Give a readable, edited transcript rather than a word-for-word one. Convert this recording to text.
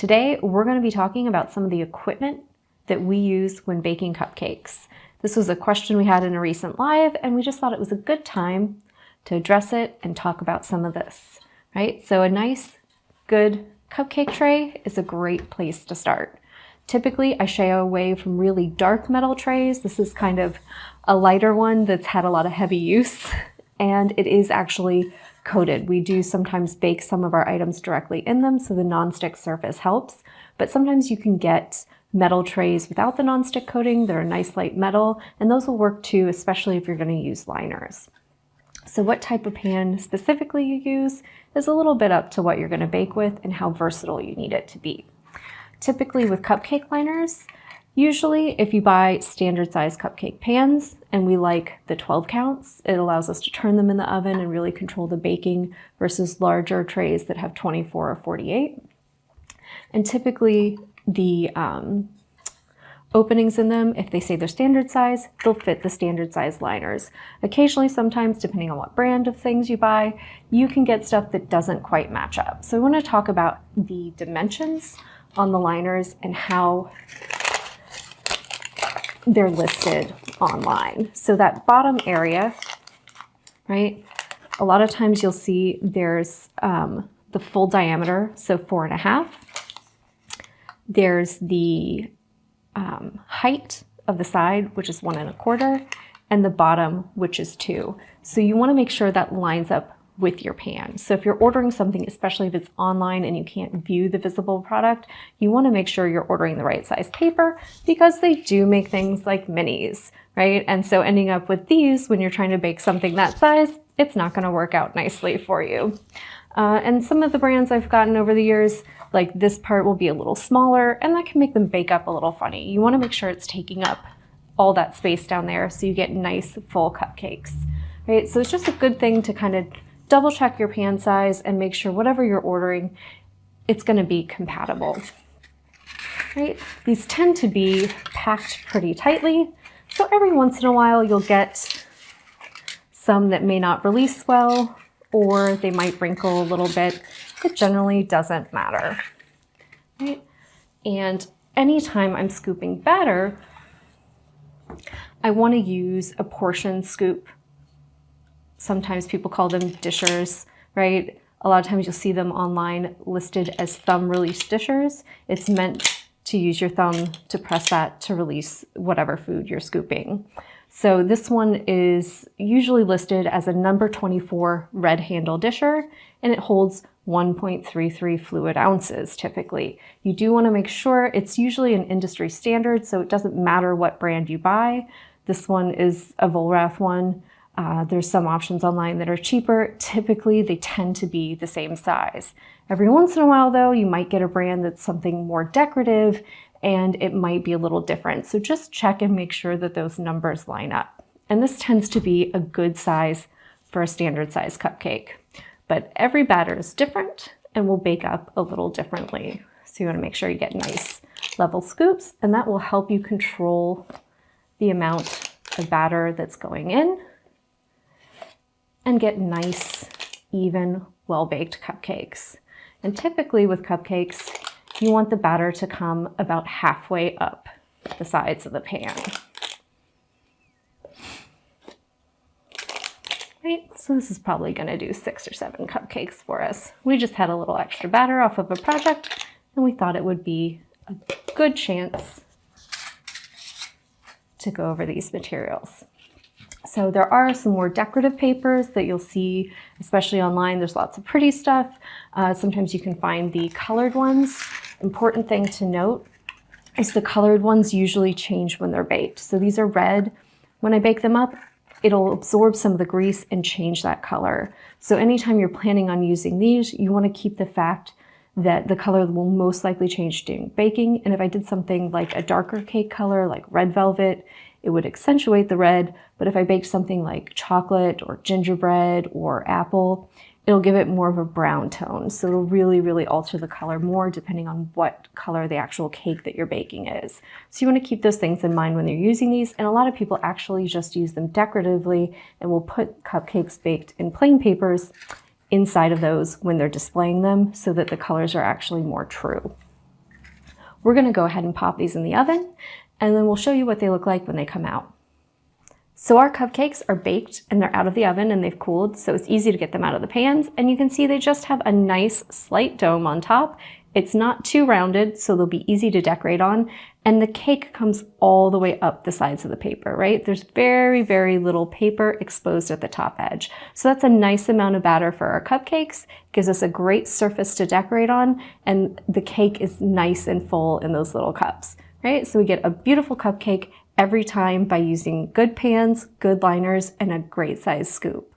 Today, we're going to be talking about some of the equipment that we use when baking cupcakes. This was a question we had in a recent live, and we just thought it was a good time to address it and talk about some of this, right? So a nice, good cupcake tray is a great place to start. Typically, I shy away from really dark metal trays. This is kind of a lighter one that's had a lot of heavy use, and it is actually coated. We do sometimes bake some of our items directly in them, so the nonstick surface helps, but sometimes you can get metal trays without the nonstick coating. They're a nice light metal, and those will work too, especially if you're going to use liners. So what type of pan specifically you use is a little bit up to what you're going to bake with and how versatile you need it to be. Typically with cupcake liners, usually if you buy standard size cupcake pans, and we like the 12 counts, it allows us to turn them in the oven and really control the baking versus larger trays that have 24 or 48. And typically the openings in them, if they say they're standard size, they'll fit the standard size liners. Occasionally, sometimes, depending on what brand of things you buy, you can get stuff that doesn't quite match up. So I want to talk about the dimensions on the liners and how they're listed online. So that bottom area, right? A lot of times you'll see there's the full diameter, so 4.5. There's the height of the side, which is 1.25, and the bottom, which is 2. So you want to make sure that lines up with your pan. So if you're ordering something, especially if it's online and you can't view the visible product, you want to make sure you're ordering the right size paper, because they do make things like minis, right? And so ending up with these when you're trying to bake something that size, it's not going to work out nicely for you. And some of the brands I've gotten over the years, like this part will be a little smaller, and that can make them bake up a little funny. You want to make sure it's taking up all that space down there so you get nice full cupcakes, right? So it's just a good thing to kind of double check your pan size and make sure whatever you're ordering, it's going to be compatible, right? These tend to be packed pretty tightly, so every once in a while you'll get some that may not release well, or they might wrinkle a little bit. It generally doesn't matter, right? And anytime I'm scooping batter, I want to use a portion scoop. Sometimes people call them dishers, right? A lot of times you'll see them online listed as thumb release dishers. It's meant to use your thumb to press that to release whatever food you're scooping. So this one is usually listed as a number 24 red handle disher, and it holds 1.33 fluid ounces typically. You do want to make sure it's usually an industry standard, so it doesn't matter what brand you buy. This one is a Vollrath one. There's some options online that are cheaper. Typically, they tend to be the same size. Every once in a while, though, you might get a brand that's something more decorative, and it might be a little different. So just check and make sure that those numbers line up. And this tends to be a good size for a standard size cupcake. But every batter is different and will bake up a little differently. So you want to make sure you get nice level scoops, and that will help you control the amount of batter that's going in and get nice, even, well-baked cupcakes. And typically with cupcakes, you want the batter to come about halfway up the sides of the pan. Right, so this is probably gonna do 6 or 7 cupcakes for us. We just had a little extra batter off of a project, and we thought it would be a good chance to go over these materials. So there are some more decorative papers that you'll see, especially online. There's lots of pretty stuff. Sometimes you can find the colored ones. Important thing to note is the colored ones usually change when they're baked. So these are red. When I bake them up, it'll absorb some of the grease and change that color. So anytime you're planning on using these, you want to keep the fact that the color will most likely change during baking. And if I did something like a darker cake color, like red velvet, it would accentuate the red. But if I baked something like chocolate or gingerbread or apple, it'll give it more of a brown tone. So it'll really, really alter the color more depending on what color the actual cake that you're baking is. So you want to keep those things in mind when you're using these. And a lot of people actually just use them decoratively and will put cupcakes baked in plain papers inside of those when they're displaying them so that the colors are actually more true. We're gonna go ahead and pop these in the oven, and then we'll show you what they look like when they come out. So our cupcakes are baked and they're out of the oven and they've cooled, so it's easy to get them out of the pans. And you can see they just have a nice slight dome on top. It's not too rounded, so they'll be easy to decorate on. And the cake comes all the way up the sides of the paper, right? There's very, very little paper exposed at the top edge. So that's a nice amount of batter for our cupcakes. Gives us a great surface to decorate on, and the cake is nice and full in those little cups, right? So we get a beautiful cupcake every time by using good pans, good liners, and a great size scoop.